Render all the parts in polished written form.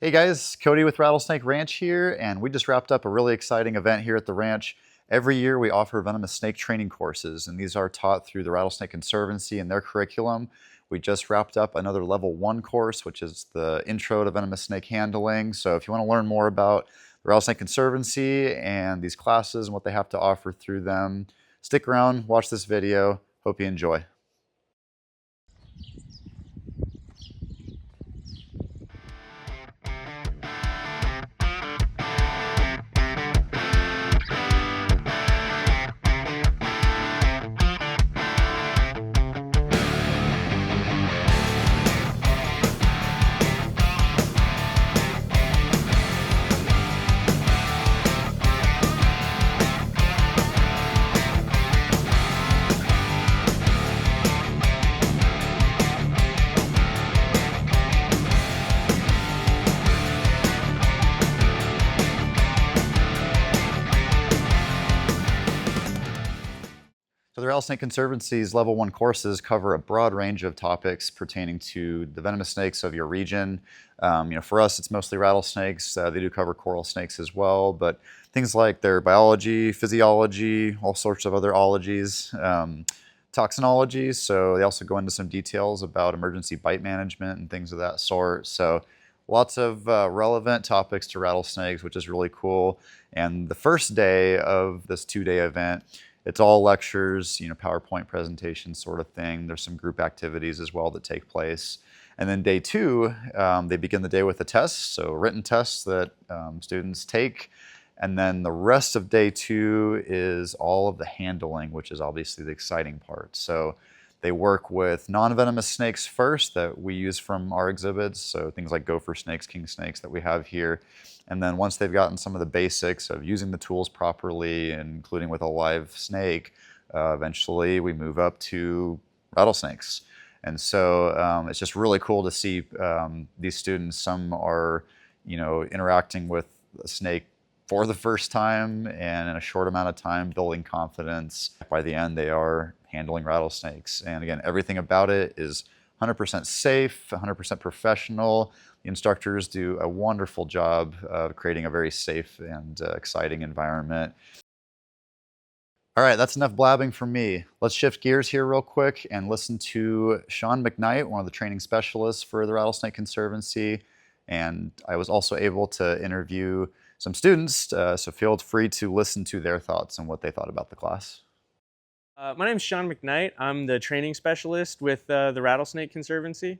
Hey guys, Cody with Rattlesnake Ranch here, and we just wrapped up a really exciting event here at the ranch. Every year we offer venomous snake training courses, and these are taught through the Rattlesnake Conservancy and their curriculum. We just wrapped up another level 1 course, which is the Intro to Venomous Snake Handling. So if you want to learn more about the Rattlesnake Conservancy and these classes and what they have to offer through them, stick around, watch this video. Hope you enjoy. So the Rattlesnake Conservancy's Level 1 courses cover a broad range of topics pertaining to the venomous snakes of your region. For us, it's mostly rattlesnakes. They do cover coral snakes as well, but things like their biology, physiology, all sorts of other ologies, toxinology. So they also go into some details about emergency bite management and things of that sort. So lots of relevant topics to rattlesnakes, which is really cool. And the first day of this 2-day event, it's all lectures, PowerPoint presentations sort of thing. There's some group activities as well that take place. And then day 2, they begin the day with a test, so written tests that students take. And then the rest of day 2 is all of the handling, which is obviously the exciting part. So they work with non-venomous snakes first that we use from our exhibits, so things like gopher snakes, king snakes that we have here. And then once they've gotten some of the basics of using the tools properly, including with a live snake, eventually we move up to rattlesnakes. And so it's just really cool to see these students. Some are, interacting with a snake for the first time and in a short amount of time building confidence. By the end, they are handling rattlesnakes. And again, everything about it is 100% safe, 100% professional. The instructors do a wonderful job of creating a very safe and exciting environment. All right, that's enough blabbing from me. Let's shift gears here real quick and listen to Sean McKnight, one of the training specialists for the Rattlesnake Conservancy. And I was also able to interview some students, so feel free to listen to their thoughts and what they thought about the class. My name is Sean McKnight. I'm the training specialist with the Rattlesnake Conservancy.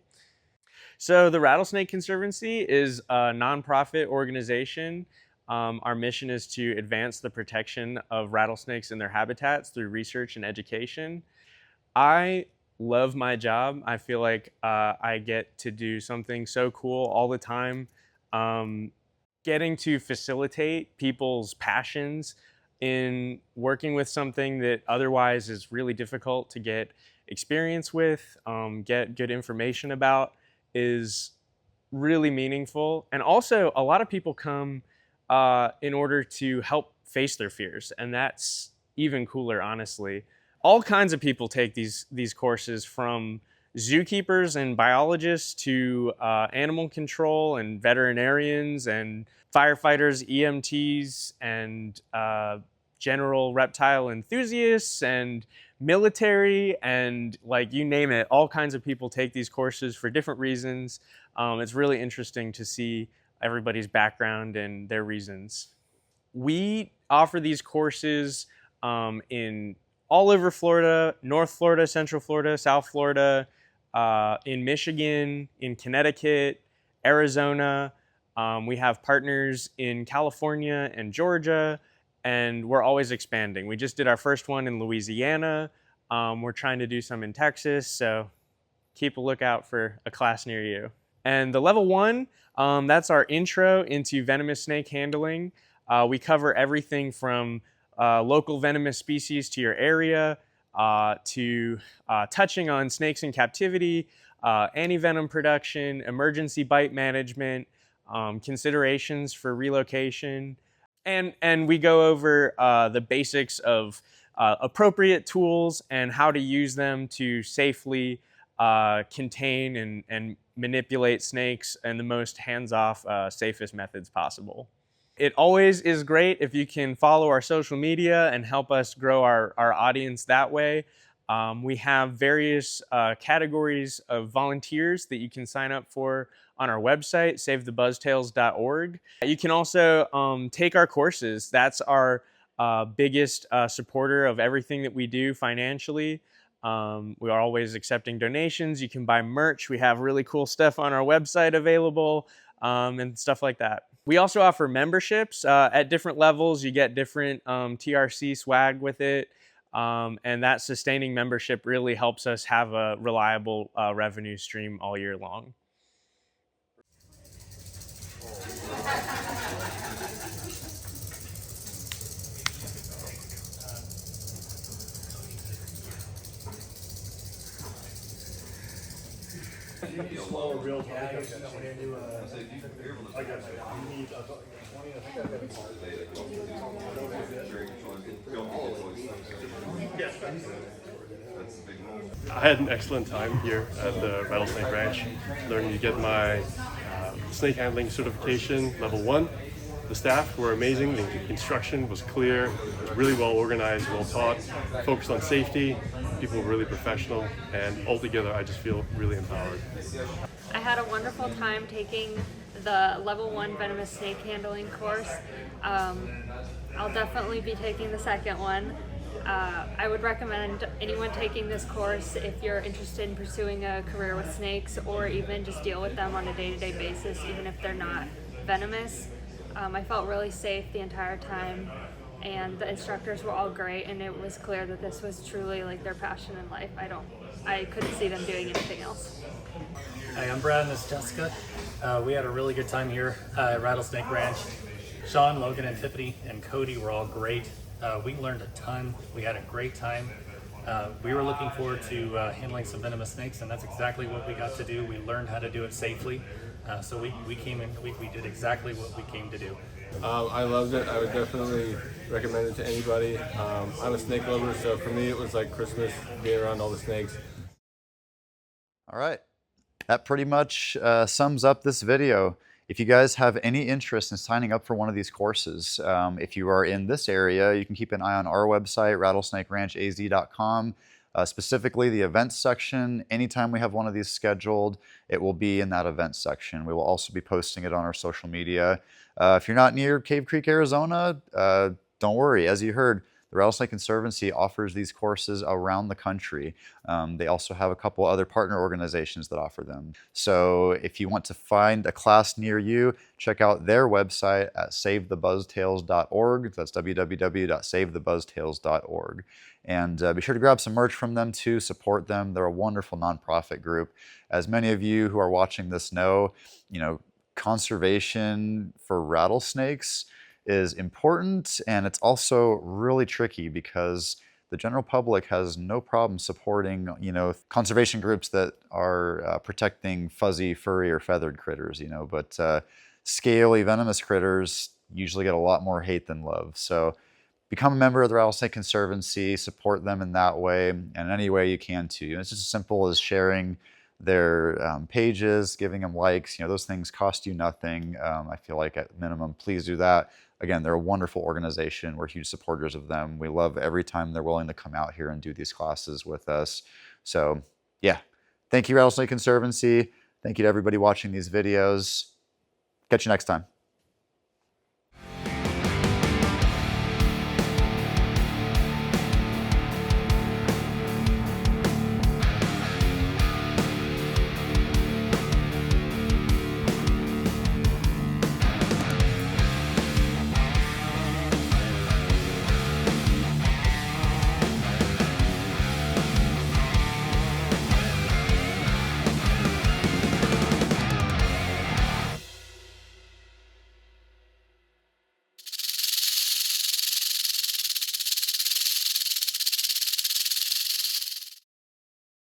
So the Rattlesnake Conservancy is a nonprofit organization. Our mission is to advance the protection of rattlesnakes in their habitats through research and education. I love my job. I feel like I get to do something so cool all the time. Getting to facilitate people's passions in working with something that otherwise is really difficult to get experience with, get good information about, is really meaningful. And also, a lot of people come in order to help face their fears, and that's even cooler, honestly. All kinds of people take these courses, from zookeepers and biologists to animal control and veterinarians and firefighters, EMTs, and general reptile enthusiasts and military, and you name it. All kinds of people take these courses for different reasons. It's really interesting to see everybody's background and their reasons. We offer these courses in all over Florida, North Florida, Central Florida, South Florida, in Michigan, in Connecticut, Arizona. We have partners in California and Georgia, and we're always expanding. We just did our first one in Louisiana. We're trying to do some in Texas, so keep a lookout for a class near you. And the level 1, that's our intro into venomous snake handling. We cover everything from local venomous species to your area, to touching on snakes in captivity, anti-venom production, emergency bite management, considerations for relocation, and we go over the basics of appropriate tools and how to use them to safely contain and manipulate snakes in the most hands-off, safest methods possible. It always is great if you can follow our social media and help us grow our audience that way. We have various categories of volunteers that you can sign up for on our website, savethebuzztails.org. You can also take our courses. That's our biggest supporter of everything that we do financially. We are always accepting donations. You can buy merch. We have really cool stuff on our website available, and stuff like that. We also offer memberships at different levels. You get different TRC swag with it. And that sustaining membership really helps us have a reliable revenue stream all year long. I had an excellent time here at the Rattlesnake Ranch, learning to get my snake handling certification level 1. The staff were amazing, the instruction was clear, it was really well organized, well taught, focused on safety, people were really professional, and altogether I just feel really empowered. I had a wonderful time taking the level 1 venomous snake handling course. I'll definitely be taking the second one. I would recommend anyone taking this course if you're interested in pursuing a career with snakes, or even just deal with them on a day-to-day basis, even if they're not venomous. I felt really safe the entire time, and the instructors were all great, and it was clear that this was truly like their passion in life. I couldn't see them doing anything else. Hi, I'm Brad and this is Jessica. We had a really good time here at Rattlesnake Ranch. Sean, Logan, and Tiffany and Cody were all great. We learned a ton. We had a great time. We were looking forward to handling some venomous snakes, and that's exactly what we got to do. We learned how to do it safely. So we came in, we did exactly what we came to do. I loved it. I would definitely recommend it to anybody. I'm a snake lover, so for me it was like Christmas, being around all the snakes. All right, that pretty much sums up this video. If you guys have any interest in signing up for one of these courses, if you are in this area, you can keep an eye on our website, rattlesnakeranchaz.com. Specifically the events section. Anytime we have one of these scheduled, it will be in that events section. We will also be posting it on our social media. If you're not near Cave Creek, Arizona, don't worry. As you heard, the Rattlesnake Conservancy offers these courses around the country. They also have a couple other partner organizations that offer them. So if you want to find a class near you, check out their website at savethebuzztails.org. That's www.savethebuzztails.org. And be sure to grab some merch from them too, support them. They're a wonderful nonprofit group. As many of you who are watching this know, conservation for rattlesnakes is important, and it's also really tricky because the general public has no problem supporting, conservation groups that are protecting fuzzy, furry, or feathered critters, but scaly, venomous critters usually get a lot more hate than love. So become a member of the Rattlesnake Conservancy, support them in that way, and in any way you can too. It's just as simple as sharing their pages, giving them likes. Those things cost you nothing. I feel like at minimum, please do that. Again, they're a wonderful organization. We're huge supporters of them. We love every time they're willing to come out here and do these classes with us. So yeah, thank you, Rattlesnake Conservancy. Thank you to everybody watching these videos. Catch you next time.